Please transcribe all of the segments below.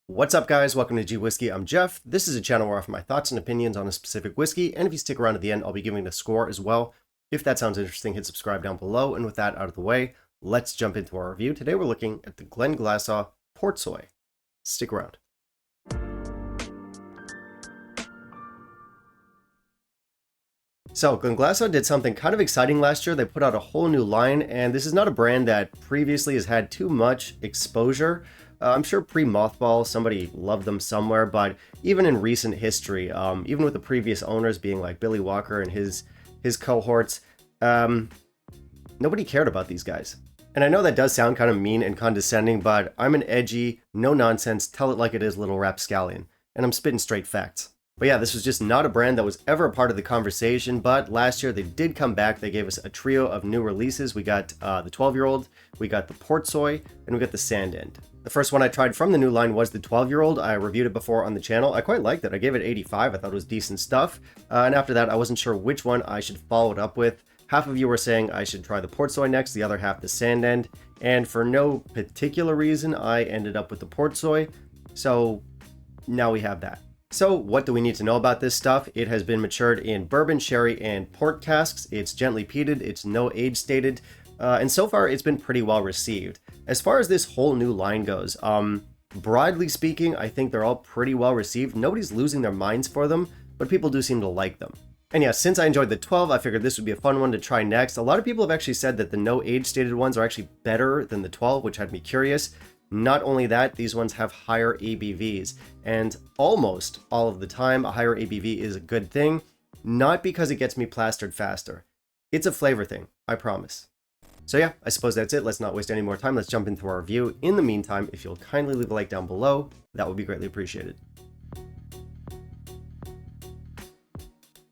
What's up, guys? Welcome to gwhisky. I'm Jeff. This is a channel where I offer my thoughts and opinions on a specific whiskey, and if you stick around at the end, I'll be giving it a score as well. If that sounds interesting, hit subscribe down below, and with that out of the way, let's jump into our review. Today we're looking at the Glenglassaugh Portsoy. Stick around. So, Glenglassaugh did something kind of exciting last year. They put out a whole new line, and this is not a brand that previously has had too much exposure. I'm sure pre-Mothball, somebody loved them somewhere, but even in recent history, even with the previous owners being like Billy Walker and his cohorts, nobody cared about these guys. And I know that does sound kind of mean and condescending, but I'm an edgy, no-nonsense, tell-it-like-it-is little rapscallion, and I'm spitting straight facts. But yeah, this was just not a brand that was ever a part of the conversation, but last year they did come back. They gave us a trio of new releases. We got the 12-year-old, we got the Portsoy, and we got the Sandend. The first one I tried from the new line was the 12-year-old. I reviewed it before on the channel. I quite liked it. I gave it 85. I thought it was decent stuff. And after that, I wasn't sure which one I should follow it up with. Half of you were saying I should try the Portsoy next, the other half the Sandend. And for no particular reason, I ended up with the Portsoy. So now we have that. So what do we need to know about this stuff? It has been matured in bourbon, sherry, and port casks. It's gently peated. It's no age stated. And so far, it's been pretty well received. As far as this whole new line goes, broadly speaking, I think they're all pretty well received. Nobody's losing their minds for them, but people do seem to like them. And yeah, since I enjoyed the 12, I figured this would be a fun one to try next. A lot of people have actually said that the no age stated ones are actually better than the 12, which had me curious. Not only that, these ones have higher ABVs, and almost all of the time, a higher ABV is a good thing, not because it gets me plastered faster. It's a flavor thing, I promise. So yeah, I suppose that's it. Let's not waste any more time. Let's jump into our review. In the meantime, if you'll kindly leave a like down below, that would be greatly appreciated.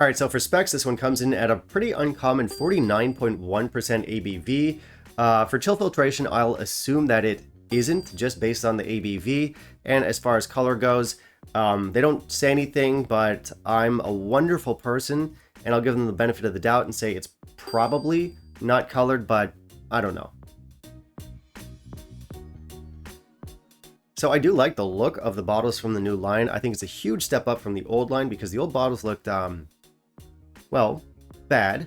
Alright, so for specs, this one comes in at a pretty uncommon 49.1% ABV. For chill filtration, I'll assume that it isn't, just based on the ABV. And as far as color goes, they don't say anything, but I'm a wonderful person, and I'll give them the benefit of the doubt and say it's probably not colored, but I don't know. So I do like the look of the bottles from the new line. I think it's a huge step up from the old line because the old bottles looked, well, bad.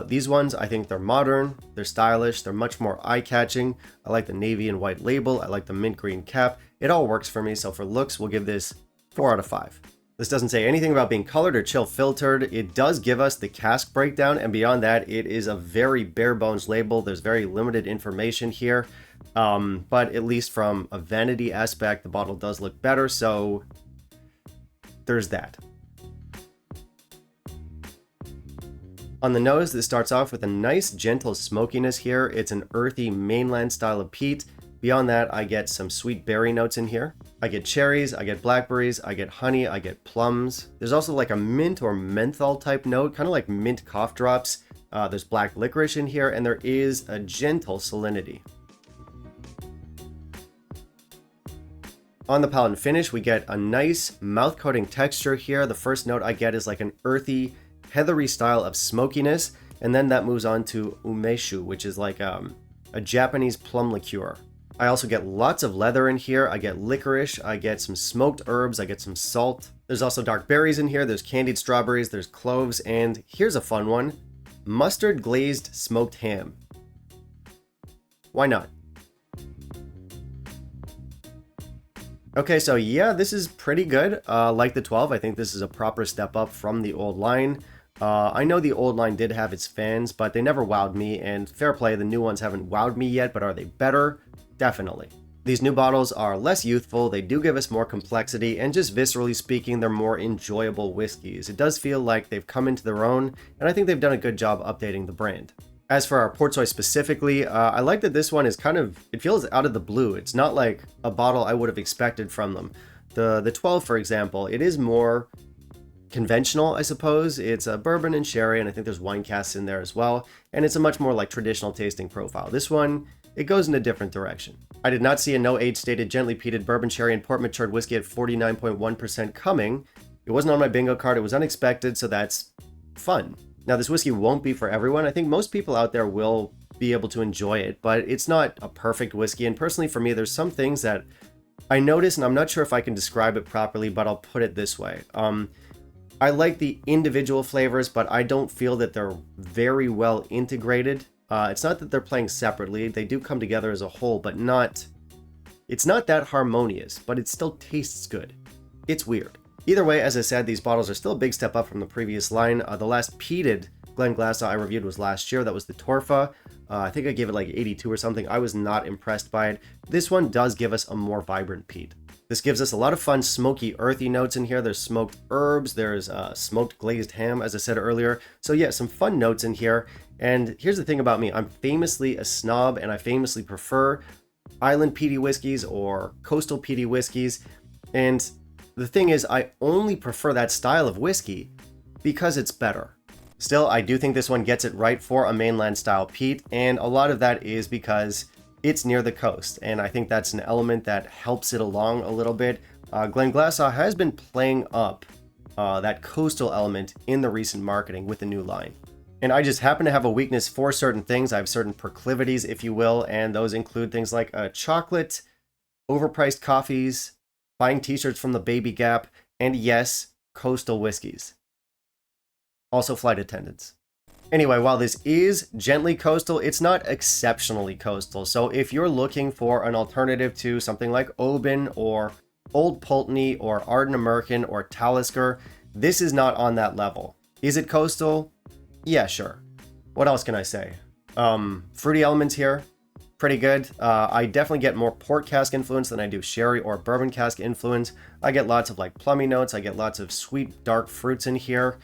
These ones, I think they're modern, they're stylish, they're much more eye-catching. I like the navy and white label, I like the mint green cap. It all works for me, so for looks, we'll give this 4 out of 5. This doesn't say anything about being colored or chill filtered. It does give us the cask breakdown, and beyond that, it is a very bare bones label. There's very limited information here, but at least from a vanity aspect, the bottle does look better, so there's that. On the nose, this starts off with a nice gentle smokiness here. It's an earthy mainland style of peat. Beyond that, I get some sweet berry notes in here. I get cherries, I get blackberries, I get honey, I get plums. There's also like a mint or menthol type note, kind of like mint cough drops. There's black licorice in here, and there is a gentle salinity. On the palate and finish, we get a nice mouth coating texture here. The first note I get is like an earthy, heathery style of smokiness, and then that moves on to umeshu, which is like a Japanese plum liqueur. I also get lots of leather in here. I get licorice, I get some smoked herbs, I get some salt. There's also dark berries in here, there's candied strawberries, there's cloves, and here's a fun one, mustard glazed smoked ham. Why not? Okay, so yeah, this is pretty good. Like the 12, I think this is a proper step up from the old line. I know the old line did have its fans, but they never wowed me, and fair play, the new ones haven't wowed me yet, but are they better? Definitely. These new bottles are less youthful, they do give us more complexity, and just viscerally speaking, they're more enjoyable whiskeys. It does feel like they've come into their own, and I think they've done a good job updating the brand. As for our Portsoy specifically, I like that this one is kind of, it feels out of the blue. It's not like a bottle I would have expected from them. The 12, for example, it is more conventional, I suppose. It's a bourbon and sherry, and I think there's wine casks in there as well, and it's a much more like traditional tasting profile. This one, it goes in a different direction. I did not see a no age stated gently peated bourbon, sherry, and port matured whiskey at 49.1% coming. It wasn't on my bingo card, it was unexpected, so that's fun. Now, this whiskey won't be for everyone. I think most people out there will be able to enjoy it, but it's not a perfect whiskey, and personally for me, there's some things that I noticed, and I'm not sure if I can describe it properly, but I'll put it this way. I like the individual flavors, but I don't feel that they're very well integrated. It's not that they're playing separately. They do come together as a whole, but it's not that harmonious, but it still tastes good. It's weird. Either way, as I said, these bottles are still a big step up from the previous line. The last peated Glenglassaugh I reviewed was last year. That was the Torfa. I think I gave it like 82 or something. I was not impressed by it. This one does give us a more vibrant peat. This gives us a lot of fun smoky, earthy notes in here. There's smoked herbs. There's smoked glazed ham, as I said earlier. So yeah, some fun notes in here. And here's the thing about me. I'm famously a snob, and I famously prefer island peaty whiskeys or coastal peaty whiskeys. And the thing is, I only prefer that style of whiskey because it's better. Still, I do think this one gets it right for a mainland style peat, and a lot of that is because it's near the coast, and I think that's an element that helps it along a little bit. Glenglassaugh has been playing up that coastal element in the recent marketing with the new line. And I just happen to have a weakness for certain things. I have certain proclivities, if you will, and those include things like chocolate, overpriced coffees, buying t-shirts from the Baby Gap, and yes, coastal whiskeys. Also flight attendants. Anyway, while this is gently coastal, it's not exceptionally coastal. So if you're looking for an alternative to something like Oban or Old Pulteney or Arden American or Talisker, this is not on that level. Is it coastal? Yeah, sure. What else can I say? Fruity elements here, pretty good. I definitely get more port cask influence than I do sherry or bourbon cask influence. I get lots of like plummy notes. I get lots of sweet, dark fruits in here.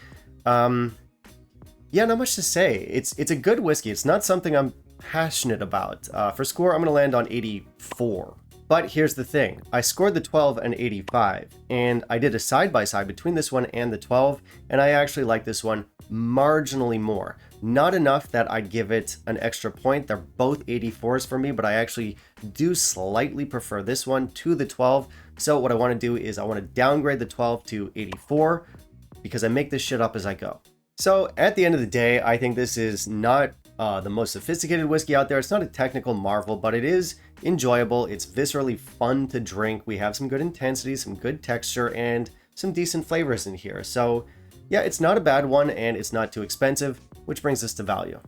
Yeah, not much to say. It's a good whiskey. It's not something I'm passionate about. For score, I'm going to land on 84. But here's the thing. I scored the 12 and 85, and I did a side-by-side between this one and the 12, and I actually like this one marginally more. Not enough that I'd give it an extra point. They're both 84s for me, but I actually do slightly prefer this one to the 12. So what I want to do is I want to downgrade the 12 to 84 because I make this shit up as I go. So at the end of the day, I think this is not the most sophisticated whiskey out there. It's not a technical marvel, but it is enjoyable. It's viscerally fun to drink. We have some good intensity, some good texture, and some decent flavors in here. So yeah, it's not a bad one, and it's not too expensive, which brings us to value.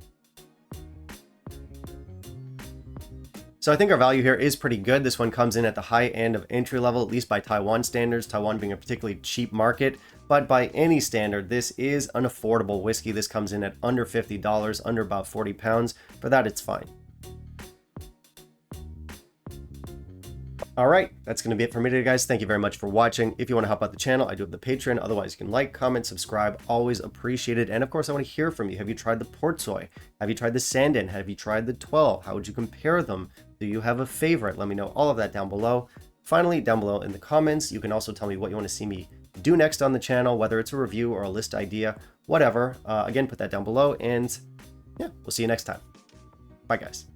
So I think our value here is pretty good. This one comes in at the high end of entry level, at least by Taiwan standards, Taiwan being a particularly cheap market. But by any standard, this is an affordable whiskey. This comes in at under $50, under about 40 pounds. For that, it's fine. All right, that's going to be it for me today, guys. Thank you very much for watching. If you want to help out the channel, I do have the Patreon. Otherwise, you can like, comment, subscribe. Always appreciated. And of course, I want to hear from you. Have you tried the Portsoy? Have you tried the Sandin? Have you tried the 12? How would you compare them? Do you have a favorite? Let me know all of that down below. Finally, down below in the comments, you can also tell me what you want to see me do next on the channel, whether it's a review or a list idea, whatever. Again, put that down below, and yeah, we'll see you next time. Bye, guys.